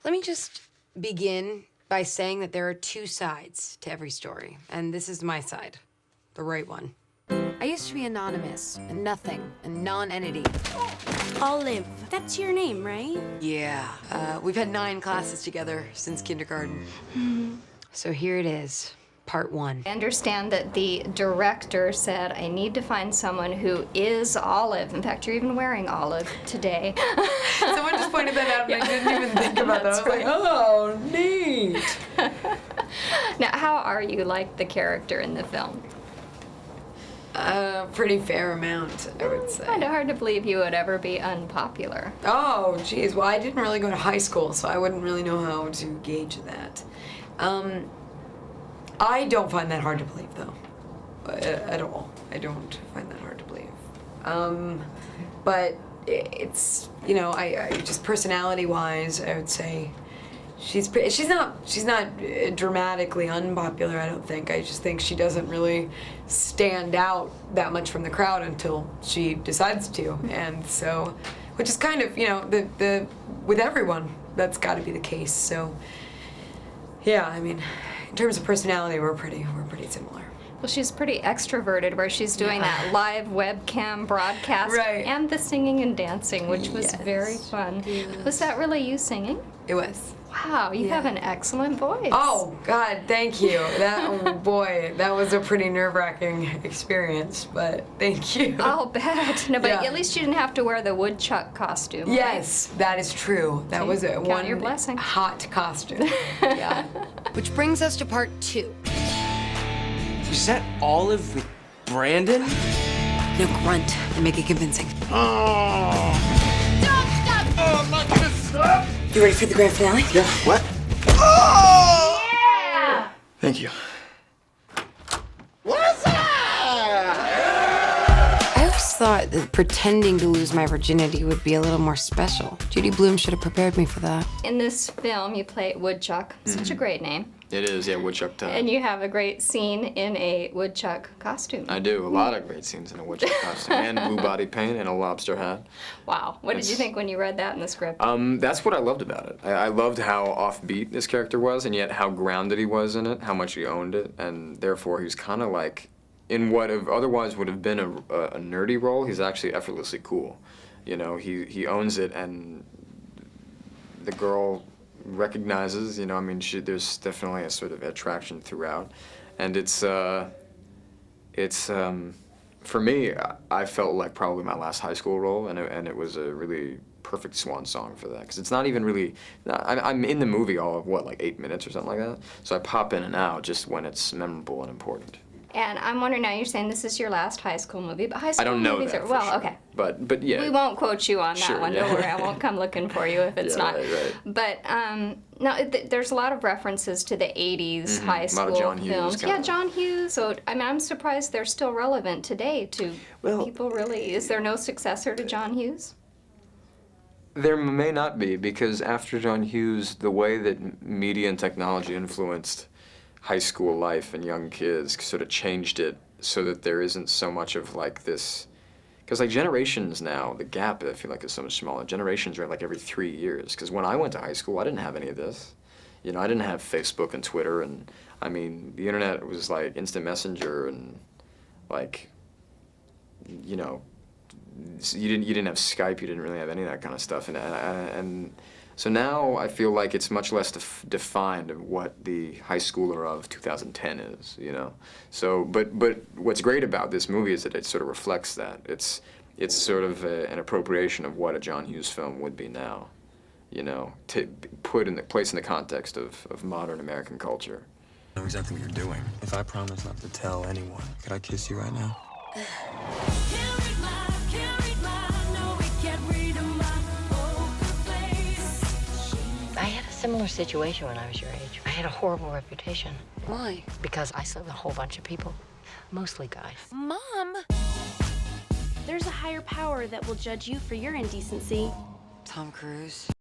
Let me just begin by saying that there are two sides to every story, and this is my side, the right one. I used to be anonymous, and nothing, a non-entity. Olive, that's your name, right? Yeah, we've had 9 classes together since kindergarten. So here it is, part 1. I understand that the director said, I need to find someone who is Olive. In fact, you're even wearing olive today. Someone just pointed that out, and I didn't even think about that. I was right. like, oh, neat. Now, how are you like the character in the film? Pretty fair amount, I would say. Kind of hard to believe you would ever be unpopular. Oh, geez. Well, I didn't really go to high school, so I wouldn't really know how to gauge that. I don't find that hard to believe, though. At all. I don't find that hard to believe. But it's, you know, I just personality-wise, I would say she's not dramatically unpopular, I don't think. I just think she doesn't really stand out that much from the crowd until she decides to. And so, which is kind of, you know, with everyone, that's got to be the case. So, yeah, I mean, in terms of personality, we're pretty similar. Well, she's pretty extroverted, where she's doing that live webcam broadcast Right. and the singing and dancing, which was Yes. very fun. Yes. Was that really you singing? It was. Wow, you have an excellent voice. Oh, God, thank you. Oh, boy, that was a pretty nerve-wracking experience, but thank you. I'll bet. No, but Yeah. at least you didn't have to wear the woodchuck costume. Right? Yes, that is true. That was one your blessing. hot costume. Yeah. Which brings us to part 2. Was that Olive with Brandon? No, grunt and make it convincing. Oh! Don't stop! Oh, I'm not gonna stop! You ready for the grand finale? Yeah. What? Oh! Yeah! Thank you. What is that? I always thought that pretending to lose my virginity would be a little more special. Judy Blume should have prepared me for that. In this film, you play Woodchuck. Such a great name. It is, yeah, woodchuck time. And you have a great scene in a woodchuck costume. I do. A lot of great scenes in a woodchuck costume. And blue body paint and a lobster hat. Wow. What did you think when you read that in the script? That's what I loved about it. I loved how offbeat this character was, and yet how grounded he was in it, how much he owned it, and therefore he was kind of like, in what otherwise would have been a nerdy role, he's actually effortlessly cool. You know, he owns it, and the girl recognizes, you know, I mean, there's definitely a sort of attraction throughout, and it's for me, I felt like probably my last high school role, and it was a really perfect swan song for that, because it's not even really, I'm in the movie all of, what, like 8 minutes or something like that, so I pop in and out just when it's memorable and important. And I'm wondering now, you're saying this is your last high school movie, but high school I don't know movies that are, for well, sure. okay. But yeah. We won't quote you on that Sure, one, yeah. don't worry, I won't come looking for you if it's Yeah, not. right. But no, there's a lot of references to the 80s high A school lot of John Hughes films. kinda. Yeah, John Hughes. So, I mean, I'm surprised they're still relevant today to people really. Is there no successor to John Hughes? There may not be, because after John Hughes, the way that media and technology influenced high school life and young kids sort of changed it so that there isn't so much of like this, because like generations now, the gap I feel like is so much smaller. Generations are like every 3 years, because when I went to high school, I didn't have any of this. You know, I didn't have Facebook and Twitter, and I mean, the internet was like instant messenger and like, you know, you didn't have Skype, you didn't really have any of that kind of stuff, and so now I feel like it's much less defined of what the high schooler of 2010 is, you know. So, but what's great about this movie is that it sort of reflects that. It's sort of an appropriation of what a John Hughes film would be now, you know, to put in the place in the context of modern American culture. I know exactly what you're doing. If I promise not to tell anyone, could I kiss you right now? I had a similar situation when I was your age. I had a horrible reputation. Why? Because I slept with a whole bunch of people, mostly guys. Mom! There's a higher power that will judge you for your indecency. Tom Cruise.